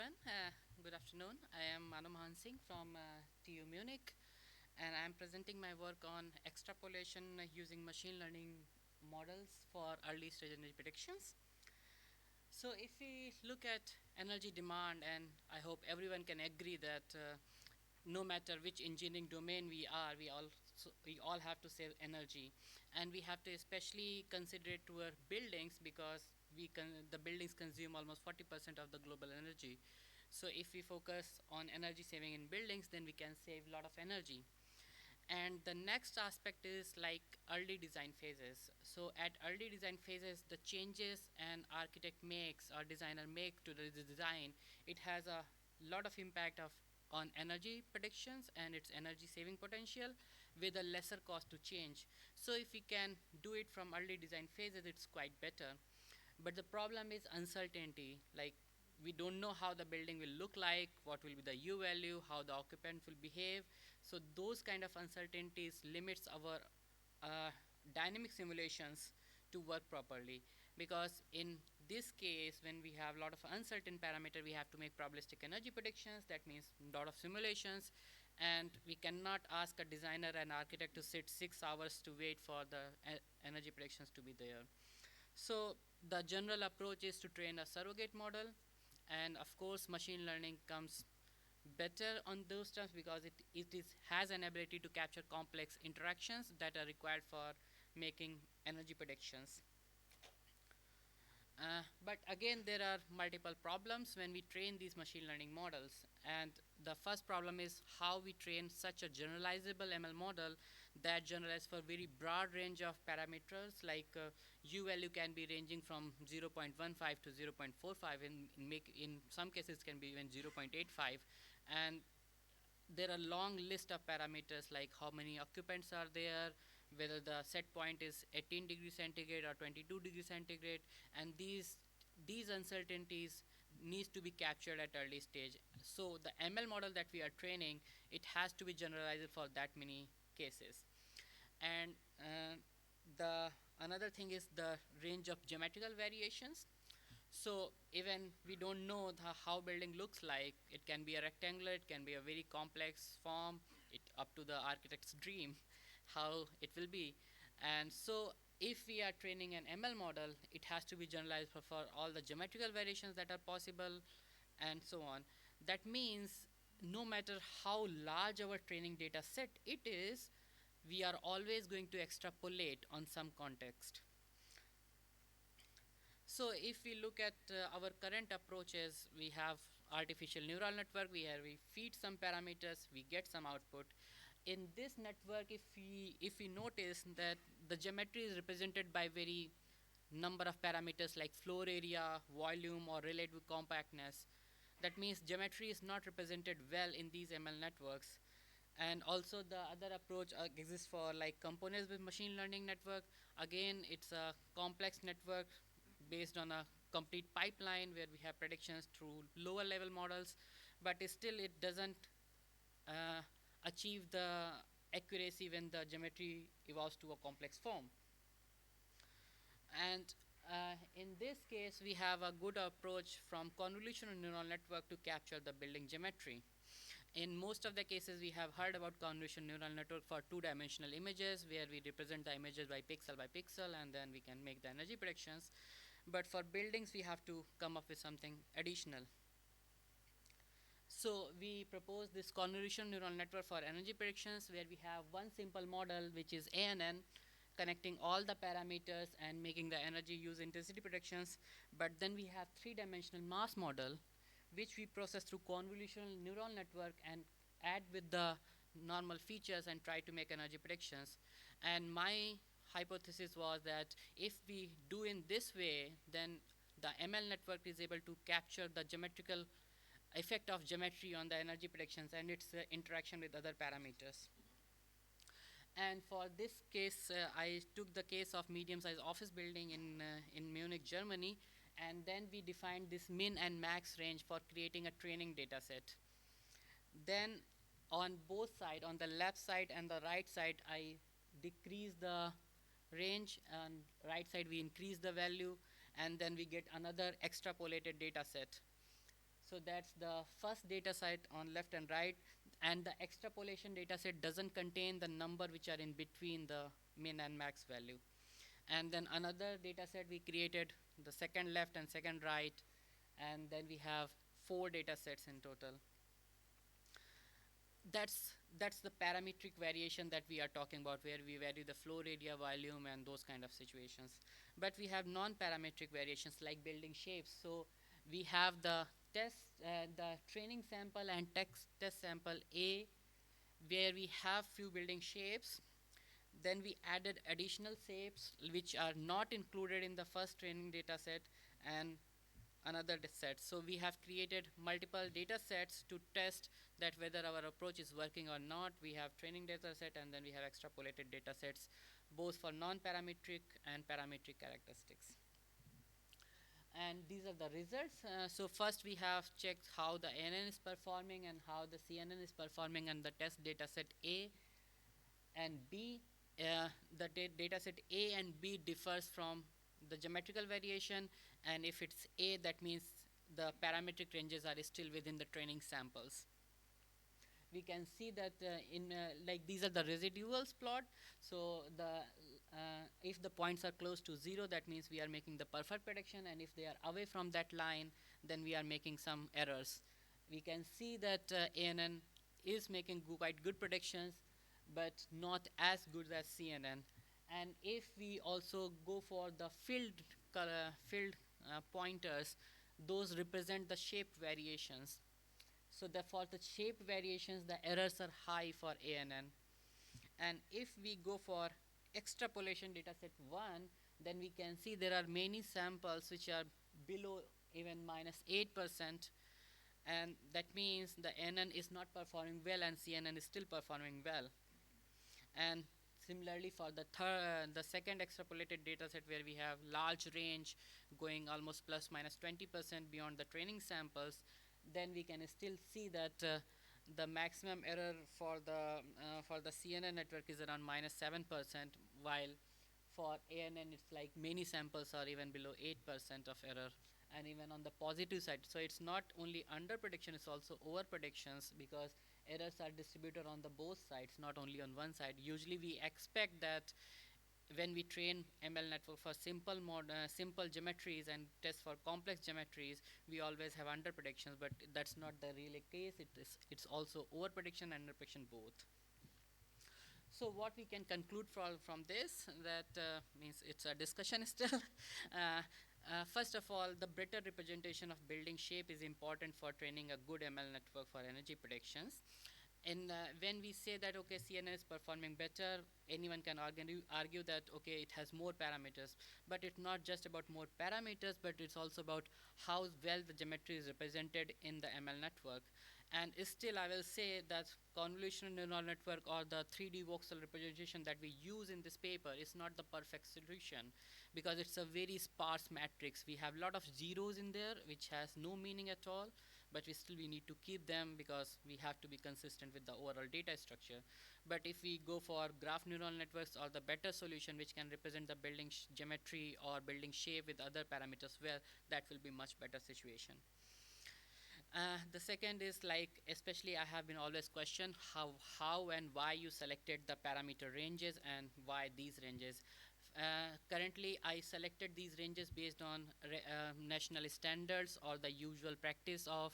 everyone. Good afternoon. I am Mahan Singh from TU Munich, and I am presenting my work on extrapolation using machine learning models for early stage energy predictions. So if we look at energy demand, and I hope everyone can agree that no matter which engineering domain we are, we all have to save energy, and we have to especially consider it toward buildings because the buildings consume almost 40% of the global energy. So if we focus on energy saving in buildings, then we can save a lot of energy. And the next aspect is like early design phases. So at early design phases, the changes an architect makes or designer make to the design, it has a lot of impact on energy predictions and its energy saving potential with a lesser cost to change. So if we can do it from early design phases, it's quite better. But the problem is uncertainty. Like, we don't know how the building will look like, what will be the U value, how the occupant will behave. So those kind of uncertainties limits our dynamic simulations to work properly. Because in this case, when we have a lot of uncertain parameter, we have to make probabilistic energy predictions. That means a lot of simulations. And we cannot ask a designer and architect to sit 6 hours to wait for the energy predictions to be there. So the general approach is to train a surrogate model, and of course machine learning comes better on those terms because has an ability to capture complex interactions that are required for making energy predictions. But again, there are multiple problems when we train these machine learning models. And the first problem is how we train such a generalizable ML model that generalizes for very broad range of parameters, like U value can be ranging from 0.15 to 0.45. In some cases, can be even 0.85. And there are long list of parameters like how many occupants are there, whether the set point is 18 degrees centigrade or 22 degrees centigrade, and these uncertainties needs to be captured at early stage. So the ML model that we are training, it has to be generalized for that many cases. And the another thing is the range of geometrical variations. So even we don't know how building looks like, it can be a rectangular, it can be a very complex form, it up to the architect's dream how it will be. And so if we are training an ML model, it has to be generalized for all the geometrical variations that are possible and so on. That means no matter how large our training data set it is, we are always going to extrapolate on some context. So if we look at our current approaches, we have artificial neural network, we feed some parameters, we get some output. In this network, if we notice that the geometry is represented by very number of parameters like floor area, volume, or relative compactness, that means geometry is not represented well in these ML networks. And also the other approach exists for like components with machine learning network. Again, it's a complex network based on a complete pipeline where we have predictions through lower level models, but still it doesn't uh, achieve the accuracy when the geometry evolves to a complex form. And in this case, we have a good approach from convolutional neural network to capture the building geometry. In most of the cases, we have heard about convolutional neural network for two-dimensional images, where we represent the images by pixel, and then we can make the energy predictions. But for buildings, we have to come up with something additional. So we propose this convolutional neural network for energy predictions, where we have one simple model, which is ANN, connecting all the parameters and making the energy use intensity predictions. But then we have three-dimensional mass model, which we process through convolutional neural network and add with the normal features and try to make energy predictions. And my hypothesis was that if we do in this way, then the ML network is able to capture the geometrical effect of geometry on the energy predictions and its interaction with other parameters. And for this case, I took the case of medium-sized office building in Munich, Germany, and then we defined this min and max range for creating a training data set. Then on both sides, on the left side and the right side, I decrease the range, and right side we increase the value, and then we get another extrapolated data set. So that's the first data set on left and right, and the extrapolation data set doesn't contain the number which are in between the min and max value. And then another data set we created, the second left and second right, and then we have four data sets in total. That's the parametric variation that we are talking about, where we vary the flow area, volume, and those kind of situations. But we have non-parametric variations like building shapes. So we have the training sample and test sample A, where we have few building shapes. Then we added additional shapes which are not included in the first training data set, and another set. So we have created multiple data sets to test that whether our approach is working or not. We have training data set, and then we have extrapolated data sets, both for non-parametric and parametric characteristics. And these are the results. So first we have checked how the ANN is performing and how the CNN is performing, and the test data set A and B. The data set A and B differs from the geometrical variation, and if it's A, that means the parametric ranges are still within the training samples. We can see that like these are the residuals plot. So if the points are close to 0, that means we are making the perfect prediction, and if they are away from that line, then we are making some errors. We can see that ANN is making quite good predictions, but not as good as CNN. And if we also go for the filled pointers, those represent the shape variations. So for the shape variations, the errors are high for ANN. And if we go for extrapolation dataset 1, then we can see there are many samples which are below even -8%, and that means the NN is not performing well and CNN is still performing well. And similarly for the second extrapolated data set, where we have large range going almost ±20% beyond the training samples, then we can still see that the maximum error for the CNN network is around -7%, while for ANN it's like many samples are even below 8% of error. And even on the positive side, so it's not only under prediction, it's also over predictions, because errors are distributed on the both sides, not only on one side. Usually we expect that when we train ML network for simple geometries and test for complex geometries, we always have under predictions, but that's not the real case. It's also over prediction and under prediction both. So what we can conclude from this, that means it's a discussion still. First of all, the better representation of building shape is important for training a good ML network for energy predictions. And when we say that, okay, CNN is performing better, anyone can argue that, okay, it has more parameters. But it's not just about more parameters, but it's also about how well the geometry is represented in the ML network. And still, I will say that convolutional neural network, or the 3D voxel representation that we use in this paper, is not the perfect solution, because it's a very sparse matrix. We have a lot of zeros in there, which has no meaning at all, but we need to keep them because we have to be consistent with the overall data structure. But if we go for graph neural networks, or the better solution which can represent the building geometry or building shape with other parameters, well, that will be much better situation. The second is, like, especially I have been always questioned how and why you selected the parameter ranges and why these ranges. Currently, I selected these ranges based on national standards or the usual practice of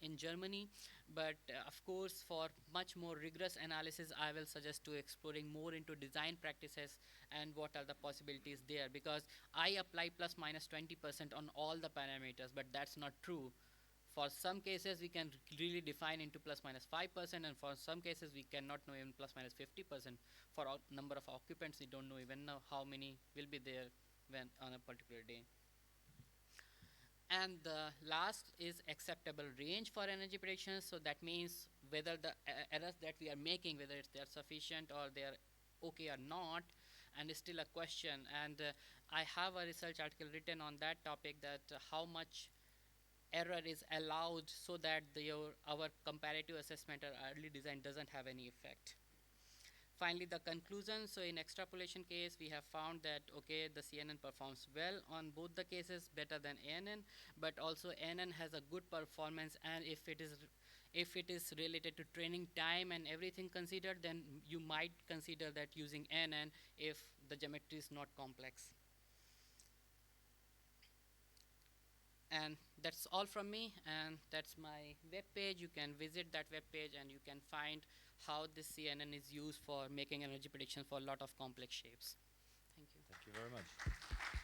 in Germany. But of course, for much more rigorous analysis, I will suggest to exploring more into design practices and what are the possibilities there. Because I apply ±20% on all the parameters, but that's not true. For some cases, we can really define into ±5%, and for some cases, we cannot know even ±50%. For number of occupants, we don't know even now how many will be there when on a particular day. And the last is acceptable range for energy predictions. So that means whether the errors that we are making, whether they are sufficient or they are okay or not, and it's still a question. And I have a research article written on that topic, that how much error is allowed so that our comparative assessment or early design doesn't have any effect. Finally, the conclusion. So in extrapolation case, we have found that, okay, the CNN performs well on both the cases, better than ANN, but also ANN has a good performance, and if it is related to training time and everything considered, then you might consider that using ANN if the geometry is not complex. And that's all from me, and that's my web page. You can visit that web page and you can find how this CNN is used for making energy prediction for a lot of complex shapes. Thank you. Thank you very much.